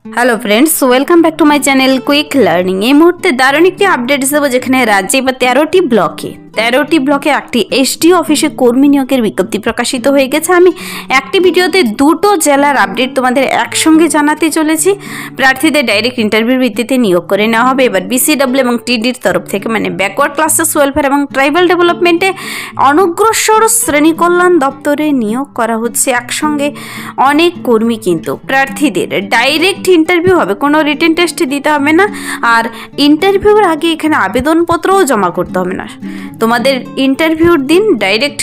Hello friends, welcome back to my channel quick learning. এই মুহূর্তে দারুণ একটি আপডেট দেবো, যেখানে রাজ্যে বা 13টি ব্লকে একটি এসডিও অফিসে কর্মী নিয়োগের বিজ্ঞপ্তি প্রকাশিত হয়ে গেছে। আমি একটি ভিডিওতে দুটো জেলার আপডেট তোমাদের একসঙ্গে জানাতে চলেছি। প্রার্থীদের ডাইরেক্ট ইন্টারভিউর ভিত্তিতে নিয়োগ করে নেওয়া হবে। এবার বিসিডব্লিউ এবং টিডির তরফ থেকে, মানে ব্যাকওয়ার্ড ক্লাসেস ওয়েলফেয়ার এবং ট্রাইবাল ডেভেলপমেন্টে অনগ্রসর শ্রেণী কল্যাণ দপ্তরে নিয়োগ করা হচ্ছে। একসঙ্গে অনেক কর্মী, কিন্তু প্রার্থীদের ডাইরেক্ট ইন্টারভিউ হবে, কোনো রিটেন টেস্ট দিতে হবে না। আর ইন্টারভিউর আগে এখানে আবেদনপত্রও জমা করতে হবে না। তোমাদের ইন্টারভিউর দিন ডাইরেক্ট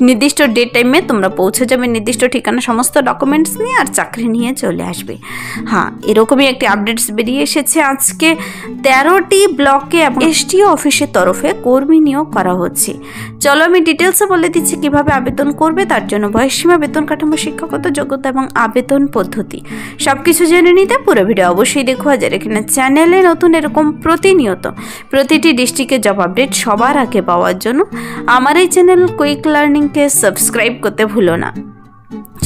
নির্দিষ্ট ডেট টাইমে তোমরা পৌঁছে যাবে, নির্দিষ্ট ঠিকানা, সমস্ত ডকুমেন্টস নিয়ে, আর চাকরি নিয়ে চলে আসবে। হ্যাঁ, এরকমই একটি আপডেটস বেরিয়ে এসেছে আজকে। 13টি ব্লকে এবং এসডিও অফিসের তরফে কর্মী নিয়োগ করা হচ্ছে। চলো আমি ডিটেলসে বলে দিচ্ছি কিভাবে আবেদন করবে। তার জন্য বয়সসীমা, বেতন কাঠামো, শিক্ষাগত যোগ্যতা এবং আবেদন পদ্ধতি সবকিছু জেনে নিতে পুরো ভিডিও অবশ্যই দেখো। যারা এখানে চ্যানেলে নতুন, এরকম প্রতিনিয়ত প্রতিটি ডিস্ট্রিক্টের জব আপডেট সবার আগে পাওয়ার জন্য আমার এই চ্যানেল কুইক লার্নিংকে সাবস্ক্রাইব করতে ভুলো না।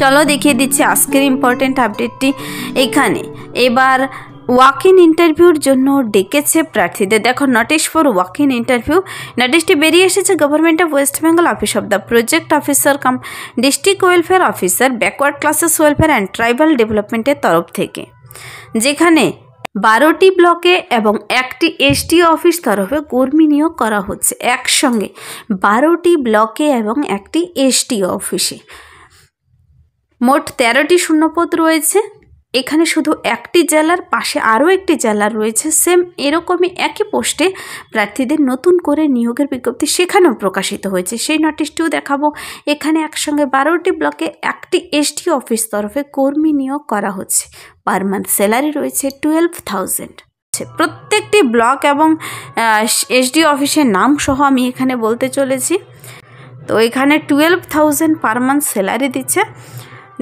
চলো দেখিয়ে দিচ্ছি আজকের ইম্পর্টেন্ট আপডেটটি এখানে। এবার ওয়াক ইন ইন্টারভিউর জন্য ডেকেছে প্রার্থীদের। দেখো, notice for walk in interview, নোটিশটি বেরিয়ে এসেছে government of West Bengal, office of the project officer cum district welfare officer, backward classes welfare and tribal ডেভেলপমেন্টের তরফ থেকে, যেখানে 12টি ব্লকে এবং একটি এসডিও অফিস তরফে কর্মী নিয়োগ করা হচ্ছে। একসঙ্গে 12টি ব্লকে এবং একটি এসডিও অফিসে মোট 13টি শূন্যপদ রয়েছে। এখানে শুধু একটি জেলার পাশে আরও একটি জেলা রয়েছে, সেম এরকমই একই পোস্টে প্রার্থীদের নতুন করে নিয়োগের বিজ্ঞপ্তি সেখানেও প্রকাশিত হয়েছে। সেই নোটিশটিও দেখাবো। এখানে একসঙ্গে 12টি ব্লকে একটি এসডিও অফিস তরফে কর্মী নিয়োগ করা হচ্ছে। পার মান্থ স্যালারি রয়েছে 12,000। প্রত্যেকটি ব্লক এবং এসডিও অফিসের নাম সহ আমি এখানে বলতে চলেছি। তো এখানে 12,000 পার মান্থ স্যালারি দিচ্ছে।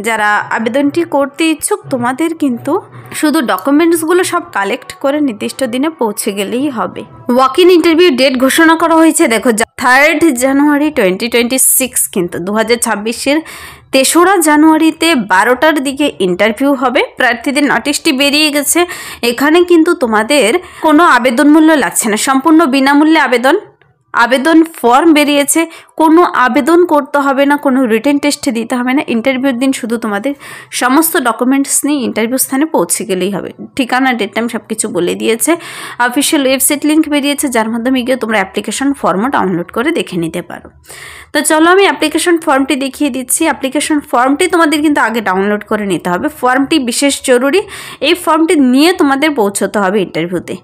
যারা আবেদনটি করতে ইচ্ছুক, তোমাদের কিন্তু শুধু ডকুমেন্টসগুলো সব কালেক্ট করে নির্দিষ্ট দিনে পৌঁছে গেলেই হবে। ওয়াক ইন ইন্টারভিউ ডেট ঘোষণা করা হয়েছে, দেখো 3 জানুয়ারি 2026, কিন্তু 2026-এর 3রা জানুয়ারিতে 12টার দিকে ইন্টারভিউ হবে। প্রার্থীদের নোটিশটি বেরিয়ে গেছে। এখানে কিন্তু তোমাদের কোনো আবেদন মূল্য লাগছে না, সম্পূর্ণ বিনামূল্যে আবেদন ফর্ম বেরিয়েছে। কোনো আবেদন করতে হবে না, কোনো রিটেন টেস্ট দিতে হবে না। ইন্টারভিউর দিন শুধু তোমাদের সমস্ত ডকুমেন্টস নিয়ে ইন্টারভিউ স্থানে পৌঁছে গেলেই হবে। ঠিকানা, ডেট টাইম সব কিছু বলে দিয়েছে। অফিসিয়াল ওয়েবসাইট লিঙ্ক বেরিয়েছে, যার মাধ্যমে গিয়ে তোমরা অ্যাপ্লিকেশন ফর্মও ডাউনলোড করে দেখে নিতে পারো। তো চলো আমি অ্যাপ্লিকেশন ফর্মটি দেখিয়ে দিচ্ছি। অ্যাপ্লিকেশন ফর্মটি তোমাদের কিন্তু আগে ডাউনলোড করে নিতে হবে। ফর্মটি বিশেষ জরুরি। এই ফর্মটি নিয়ে তোমাদের পৌঁছতে হবে ইন্টারভিউতে।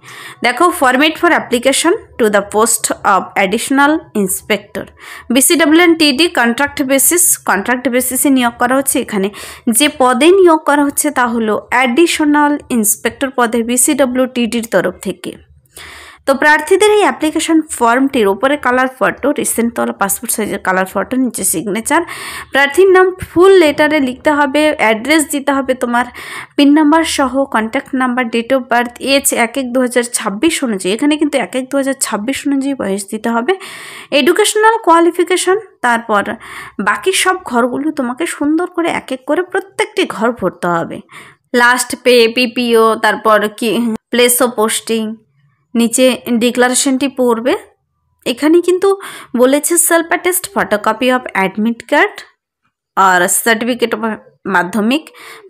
দেখো, format for application to the post of additional inspector, BCW and TD, contract বেসিসে নিয়োগ করা হচ্ছে। এখানে যে পদে নিয়োগ করা হচ্ছে তা হলো অ্যাডিশনাল ইন্সপেক্টর পদে, বিসিডব্লিউ টিডির তরফ থেকে। তো প্রার্থীদের এই অ্যাপ্লিকেশন ফর্মটির ওপরে কালার ফটো, রিসেন্ট তোলা পাসপোর্ট সাইজের কালার ফটো, নিচে সিগনেচার, প্রার্থীর নাম ফুল লেটারে লিখতে হবে, অ্যাড্রেস দিতে হবে তোমার, পিন নাম্বার সহ, contact number, date of birth, age 1/1/2026 অনুযায়ী, এখানে কিন্তু 1/1/2026 অনুযায়ী বয়স দিতে হবে, এডুকেশনাল কোয়ালিফিকেশন, তারপর বাকি সব ঘরগুলো তোমাকে সুন্দর করে এক এক করে প্রত্যেকটি ঘর ভরতে হবে। লাস্ট পে, পিপিও, তারপর কি প্লেস অফ পোস্টিং, নিচে ডিক্লারেশনটি পড়বে। এখানে কিন্তু বলেছে self attest photocopy of admit card আর সার্টিফিকেট অফ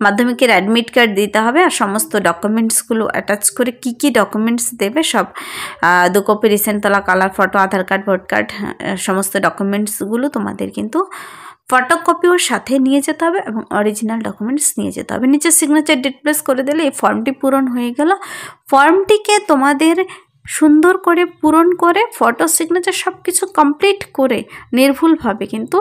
মাধ্যমিকের অ্যাডমিট কার্ড দিতে হবে। আর সমস্ত ডকুমেন্টসগুলো অ্যাটাচ করে কি ডকুমেন্টস দেবে সব 2 কপি রিসেন্ট তোলা কালার ফটো, আধার কার্ড, ভোট কার্ড, সমস্ত ডকুমেন্টসগুলো তোমাদের কিন্তু ফটোকপিও সাথে নিয়ে যেতে হবে এবং অরিজিনাল ডকুমেন্টস নিয়ে যেতে হবে। নিচে সিগনেচার ডেট প্লেস করে দিলে এই ফর্মটি পূরণ হয়ে গেল। ফর্মটিকে তোমাদের সুন্দর করে পূরণ করে ফটো, সিগনেচার সব কিছু কমপ্লিট করে নির্ভুলভাবে কিন্তু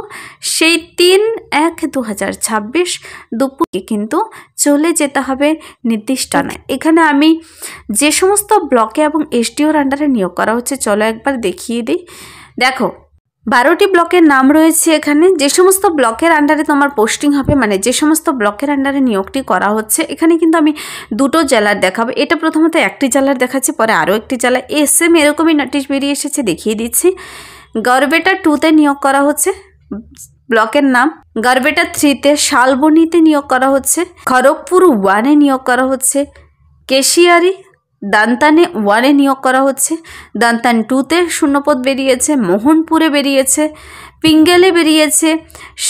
সেই 3/1/2026 দুপুরে কিন্তু চলে যেতে হবে নির্দিষ্ট টাইমে। এখানে আমি যে সমস্ত ব্লকে এবং এসডিওর আন্ডারে নিয়োগ করা হচ্ছে, চলো একবার দেখিয়ে দিই। দেখো, 12টি ব্লকের নাম রয়েছে এখানে। যে সমস্ত ব্লকের আন্ডারে তোমার পোস্টিং হবে, মানে যে সমস্ত ব্লকের আন্ডারে নিয়োগটি করা হচ্ছে, এখানে কিন্তু আমি দুটো জেলার দেখাবো। এটা প্রথমত একটি জেলার দেখাচ্ছি, পরে আরও একটি জেলা। এসএম এরকমই নোটিশ বেরিয়ে এসেছে, দেখিয়ে দিচ্ছি। গড়বেটা 2-তে নিয়োগ করা হচ্ছে। ব্লকের নাম গড়বেটা 3-তে, শালবনীতে নিয়োগ করা হচ্ছে, খড়গপুর 1-এ নিয়োগ করা হচ্ছে, কেশিয়ারি দান্তানে 1-এ নিয়োগ করা হচ্ছে, দান্তান 2-তে শূন্যপদ বেরিয়েছে, মোহনপুরে বেরিয়েছে, পিঙ্গেলে বেরিয়েছে,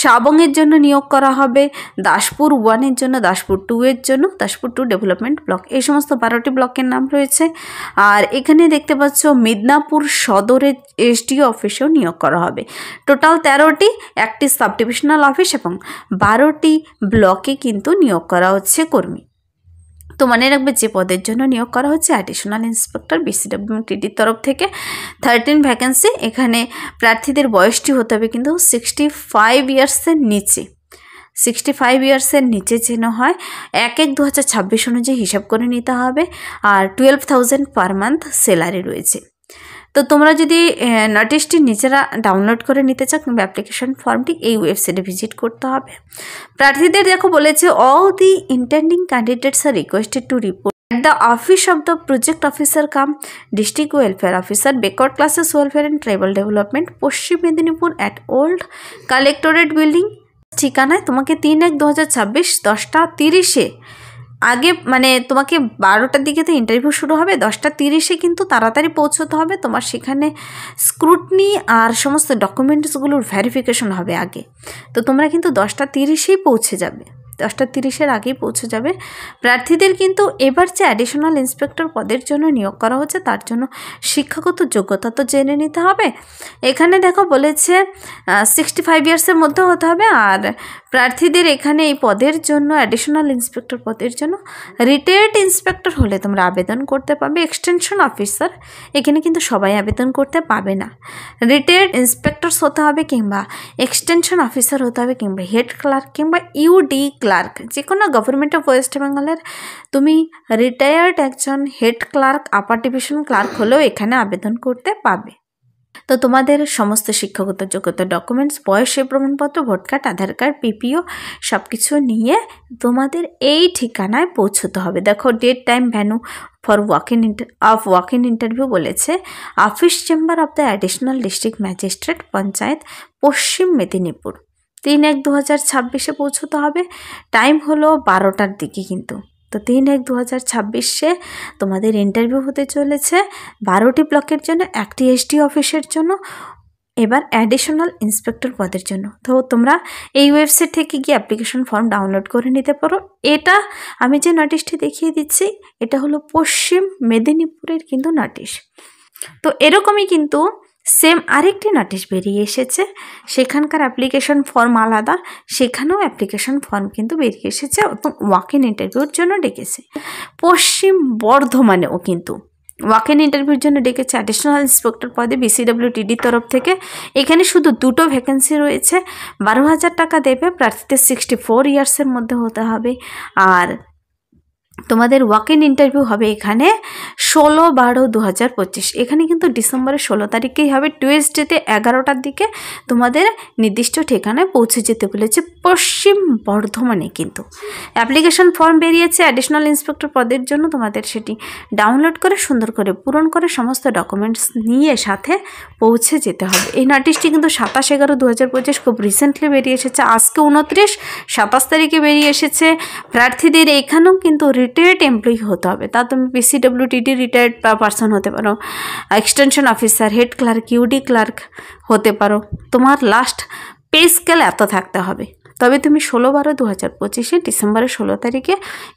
সাবংয়ের জন্য নিয়োগ করা হবে, দাসপুর 1-এর জন্য, দাসপুর 2-এর জন্য, দাসপুর 2 ডেভেলপমেন্ট ব্লক। এই সমস্ত 12টি ব্লকের নাম রয়েছে। আর এখানে দেখতে পাচ্ছ মিদনাপুর সদরের এসডিও অফিসেও নিয়োগ করা হবে। টোটাল 13টি, একটি সাব ডিভিশনাল অফিস এবং 12টি ব্লকে কিন্তু নিয়োগ করা হচ্ছে কর্মী। তো মনে রাখবে যে পদের জন্য নিয়োগ করা হচ্ছে অ্যাডিশনাল ইন্সপেক্টর BCWTDর তরফ থেকে 13 ভ্যাকেন্সি। এখানে প্রার্থীদের বয়সটি হতে হবে কিন্তু 65 ইয়ার্সের নিচে, 65 ইয়ার্সের নিচে যেন হয়। 1/1/2026 অনুযায়ী হিসাব করে নিতে হবে। আর 12,000 পার মান্থ স্যালারি রয়েছে। তো তোমরা যদি নোটিশটি নিজেরা ডাউনলোড করে নিতে চাও কিংবা অ্যাপ্লিকেশন ফর্মটি এই ওয়েবসাইটে ভিজিট করতে হবে। প্রার্থীদের দেখো বলেছে all the intending candidates are requested to report at the office of the project officer cum district welfare officer backward classes welfare and tribal development Paschim Medinipur at old collectorate building। ঠিকানায় তোমাকে 3/1/2026 10:30-এ আগে, মানে তোমাকে 12টার দিকে তো ইন্টারভিউ শুরু হবে, 10:30-এ কিন্তু তাড়াতাড়ি পৌঁছতে হবে। তোমার সেখানে স্ক্রুটনি আর সমস্ত ডকুমেন্টসগুলোর ভেরিফিকেশন হবে আগে। তো তোমরা কিন্তু 10:30-এই পৌঁছে যাবে, 10:30-এর আগেই পৌঁছে যাবে। প্রার্থীদের কিন্তু এবার যে অ্যাডিশনাল ইন্সপেক্টর পদের জন্য নিয়োগ করা হচ্ছে তার জন্য শিক্ষাগত যোগ্যতা তো জেনে নিতে হবে। এখানে দেখো বলেছে 65 ইয়ার্সের মধ্যে হতে হবে। আর প্রার্থীদের এখানে এই পদের জন্য, অ্যাডিশনাল ইন্সপেক্টর পদের জন্য রিটায়ার্ড ইন্সপেক্টর হলে তোমরা আবেদন করতে পারবে। এক্সটেনশন অফিসার এখানে কিন্তু সবাই আবেদন করতে পাবে না। রিটায়ার্ড ইন্সপেক্টরস হতে হবে কিংবা এক্সটেনশন অফিসার হতে হবে কিংবা হেড ক্লার্ক কিংবা ইউডি ক্লার্ক, যে কোনো গভর্নমেন্ট অফ ওয়েস্ট বেঙ্গলের তুমি রিটায়ার্ড একজন head clerk, upper division clerk হলেও এখানে আবেদন করতে পাবে। তো তোমাদের সমস্ত শিক্ষাগত যোগ্যতা ডকুমেন্টস, বয়সের প্রমাণপত্র, vote card, Aadhaar card, PPO সব কিছু নিয়ে তোমাদের এই ঠিকানায় পৌঁছতে হবে। দেখো date, time, venue for walk in interview বলেছে office chamber of the additional district magistrate, panchayat, Paschim Medinipur. 3/1/2026-এ পৌঁছতে হবে। টাইম হলো 12টার দিকে কিন্তু। তো 3/1/2026-এ তোমাদের ইন্টারভিউ হতে চলেছে 12টি ব্লকের জন্য, একটি এসডি অফিসের জন্য, এবার অ্যাডিশনাল ইন্সপেক্টর পদের জন্য। তো তোমরা এই ওয়েবসাইট থেকে গিয়ে অ্যাপ্লিকেশন ফর্ম ডাউনলোড করে নিতে পারো। এটা আমি যে নোটিশটি দেখিয়ে দিচ্ছি এটা হলো পশ্চিম মেদিনীপুরের কিন্তু নোটিশ। তো এরকমই কিন্তু সেম আরেকটি নোটিশ বেরিয়ে এসেছে, সেখানকার অ্যাপ্লিকেশন ফর্ম আলাদা, সেখানেও অ্যাপ্লিকেশন ফর্ম কিন্তু বেরিয়ে এসেছে এবং ওয়াক ইন ইন্টারভিউর জন্য ডেকেছে। পশ্চিম বর্ধমানেও কিন্তু ওয়াক ইন ইন্টারভিউর জন্য ডেকেছে অ্যাডিশনাল ইন্সপেক্টর পদে BCWTDর তরফ থেকে। এখানে শুধু 2টো ভ্যাকেন্সি রয়েছে। 12,000 টাকা দেবে। প্রার্থীদের 64 ইয়ার্সের মধ্যে হতে হবে। আর তোমাদের ওয়াক ইন ইন্টারভিউ হবে এখানে 16/12/2025। এখানে কিন্তু ডিসেম্বরের 16 তারিখেই হবে। টুয়েসডেতে 11টার দিকে তোমাদের নির্দিষ্ট ঠিকানায় পৌঁছে যেতে বলেছে পশ্চিম বর্ধমানে। কিন্তু অ্যাপ্লিকেশন ফর্ম বেরিয়েছে অ্যাডিশনাল ইন্সপেক্টর পদের জন্য, তোমাদের সেটি ডাউনলোড করে সুন্দর করে পূরণ করে সমস্ত ডকুমেন্টস নিয়ে সাথে পৌঁছে যেতে হবে। এই নোটিশটি কিন্তু 27/11/2025 খুব রিসেন্টলি বেরিয়ে এসেছে। আজকে 29, 27 তারিখে বেরিয়ে এসেছে। প্রার্থীদের এখানেও কিন্তু রিটায়ার্ড এমপ্লয়ি হতে হবে। তা তুমি BCWTD রিটায়ার্ড পারসন হতে পারো, extension officer, head clerk, UD clerk হতে পারো। তোমার লাস্ট পে স্কেল এত থাকতে হবে। তবে তুমি 16/12/2025 ডিসেম্বরের 16 তারিখে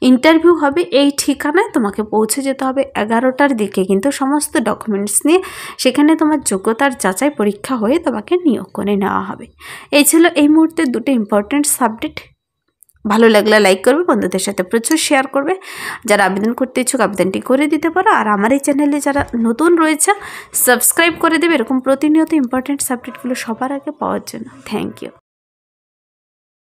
ইন্টারভিউ হবে। এই ঠিকানায় তোমাকে পৌঁছে যেতে হবে 11টার দিকে কিন্তু সমস্ত ডকুমেন্টস নিয়ে। সেখানে তোমার যোগ্যতার যাচাই পরীক্ষা হয়ে তোমাকে নিয়োগ করে নেওয়া হবে। এই ছিল এই মুহূর্তে 2টো ইম্পর্টেন্ট সাবজেক্ট। ভালো লাগলে লাইক করবে, বন্ধুদের সাথে প্রচুর শেয়ার করবে। যারা আবেদন করতে ইচ্ছুক আবেদনটি করে দিতে পারো। আর আমার এই চ্যানেলে যারা নতুন রয়েছে সাবস্ক্রাইব করে দেবে এরকম প্রতিনিয়ত ইম্পর্টেন্ট সাবজেক্টগুলো সবার আগে পাওয়ার জন্য। Thank you.